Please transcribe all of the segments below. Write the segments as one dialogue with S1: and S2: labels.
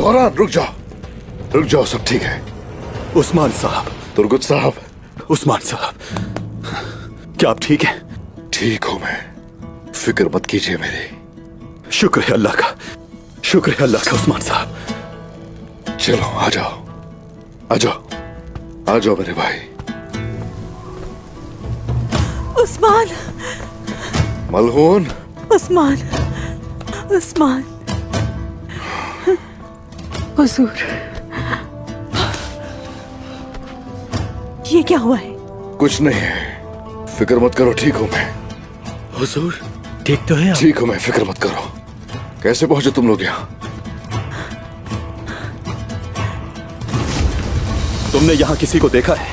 S1: दौरान रुक जाओ, सब ठीक है।
S2: उस्मान साहब,
S1: तुर्गुत साहब,
S2: उस्मान साहब, क्या आप ठीक हैं?
S1: ठीक हूं मैं, फिक्र मत कीजिए मेरी।
S2: शुक्र है अल्लाह का, शुक्र है अल्लाह का उस्मान साहब।
S1: चलो आ जाओ मेरे भाई।
S3: उस्मान,
S1: मलहून,
S3: उस्मान, हुजूर, ये क्या हुआ है?
S1: कुछ नहीं है, फिक्र मत करो, ठीक हूं मैं।
S2: हुजूर ठीक तो है आप?
S1: ठीक हूं मैं, फिक्र मत करो। कैसे पहुंचे तुम लोग यहाँ?
S2: तुमने यहाँ किसी को देखा है?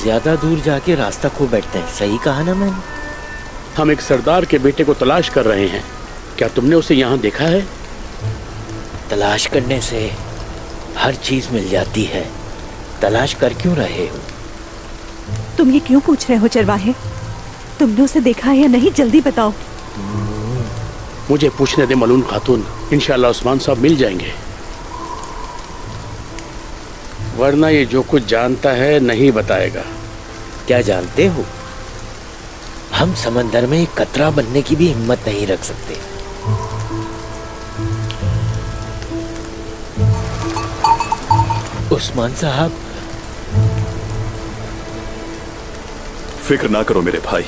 S4: ज्यादा दूर जाके रास्ता खो बैठते हैं, सही कहा ना मैंने?
S5: हम एक सरदार के बेटे को तलाश कर रहे हैं, क्या तुमने उसे यहाँ देखा है?
S4: तलाश करने से हर चीज मिल जाती है, तलाश कर क्यों रहे हो?
S3: तुम ये क्यों पूछ रहे हो चरवाहे? तुमने उसे देखा है या नहीं, जल्दी बताओ।
S5: मुझे पूछने दे मलून खातून, इंशाल्लाह उस्मान साहब मिल जाएंगे, वरना ये जो कुछ जानता है नहीं बताएगा।
S4: क्या जानते हो, हम समंदर में एक कतरा बनने की भी हिम्मत नहीं रख सकते। उस्मान साहब,
S2: फिक्र ना करो मेरे भाई,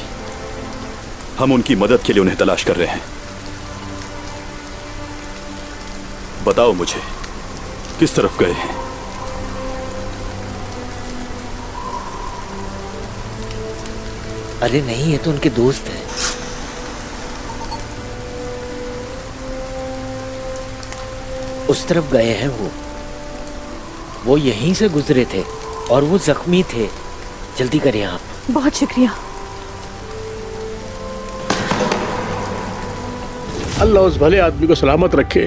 S2: हम उनकी मदद के लिए उन्हें तलाश कर रहे हैं। बताओ मुझे, किस तरफ गए हैं?
S4: अरे नहीं, ये तो उनके दोस्त हैं। उस तरफ गए हैं वो यहीं से गुजरे थे और वो जख्मी थे। जल्दी करें आप।
S3: बहुत शुक्रिया।
S5: अल्लाह उस भले आदमी को सलामत रखे।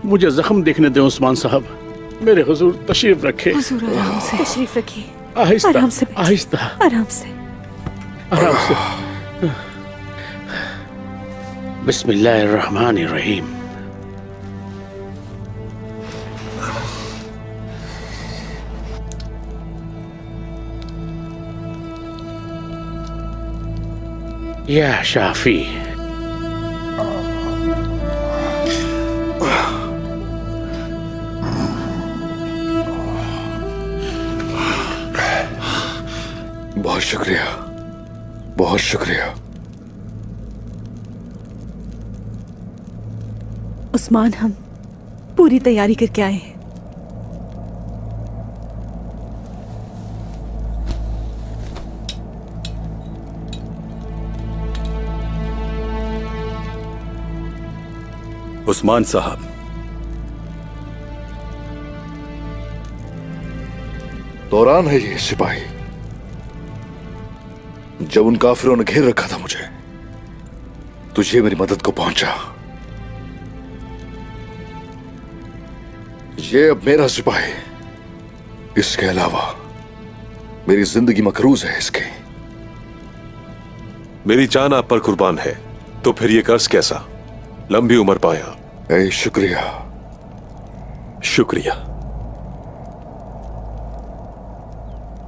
S5: मुझे जख्म देखने दें उस्मान साहब। मेरे हुजूर तशरीफ रखे।
S3: हुजूर आराम से तशरीफ रखिए।
S5: आहिस्ता
S3: आराम से
S5: आहिस्ता
S3: आराम से
S5: आराम से। बिस्मिल्लाहिर्रहमानिर्रहीम। या शाफी,
S1: बहुत शुक्रिया, बहुत शुक्रिया।
S3: उस्मान, हम पूरी तैयारी करके आए हैं।
S2: उस्मान साहब,
S1: दौरान है ये सिपाही। जब उन काफिरों ने घेर रखा था मुझे, तुझे मेरी मदद को पहुंचा। ये अब मेरा सिपाही। इसके अलावा मेरी जिंदगी मकरूज है इसकी।
S6: मेरी जान आप पर कुर्बान है, तो फिर ये कर्ज कैसा? लंबी उम्र पाया।
S1: ए, शुक्रिया
S2: शुक्रिया।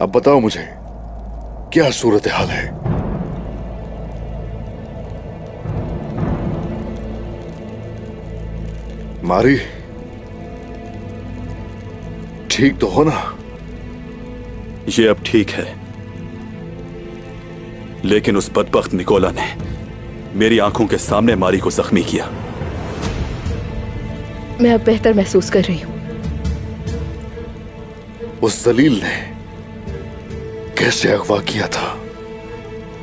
S1: अब बताओ मुझे, क्या सूरत हाल है? मारी ठीक तो हो ना?
S2: ये अब ठीक है, लेकिन उस बदबख्त निकोला ने मेरी आंखों के सामने मारी को जख्मी किया।
S7: मैं अब बेहतर महसूस कर रही हूं।
S1: उस जलील ने कैसे अगवा किया था,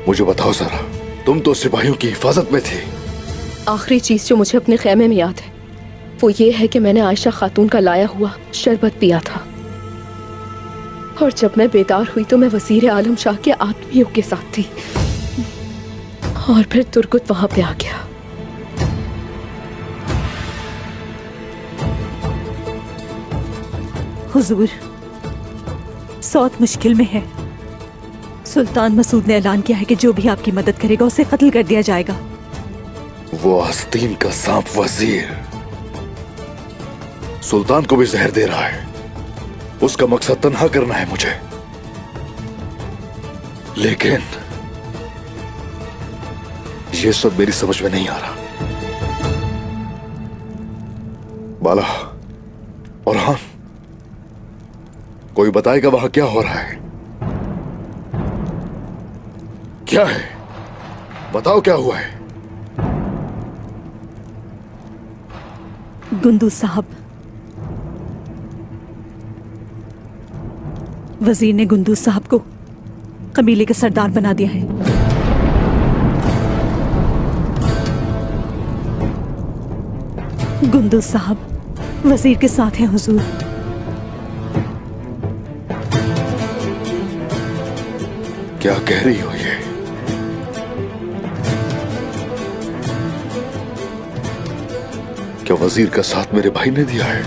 S1: मुझे बताओ जरा। तुम तो सिपाहियों की हिफाजत में थी।
S7: आखिरी चीज जो मुझे अपने खेमे में याद है वो ये है कि मैंने आयशा खातून का लाया हुआ शरबत पिया था, और जब मैं बेदार हुई तो मैं वजीर आलम शाह के आदमियों के साथ थी, और फिर तुर्गुत वहां पे आ गया।
S3: हुजूर, सौत मुश्किल में है। सुल्तान मसूद ने ऐलान किया है कि जो भी आपकी मदद करेगा उसे कत्ल कर दिया जाएगा।
S1: वो आस्तीन का सांप वजीर सुल्तान को भी जहर दे रहा है। उसका मकसद तन्हा करना है मुझे, लेकिन ये सब मेरी समझ में नहीं आ रहा। बाला और हाँ, कोई बताएगा वहां क्या हो रहा है? क्या है? बताओ क्या हुआ है?
S3: गुंदू साहब, वजीर ने गुंदू साहब को कबीले का सरदार बना दिया है। गुंदू साहब वजीर के साथ हैं हुजूर।
S1: क्या कह रही हो ये? क्या वजीर का साथ मेरे भाई ने दिया है?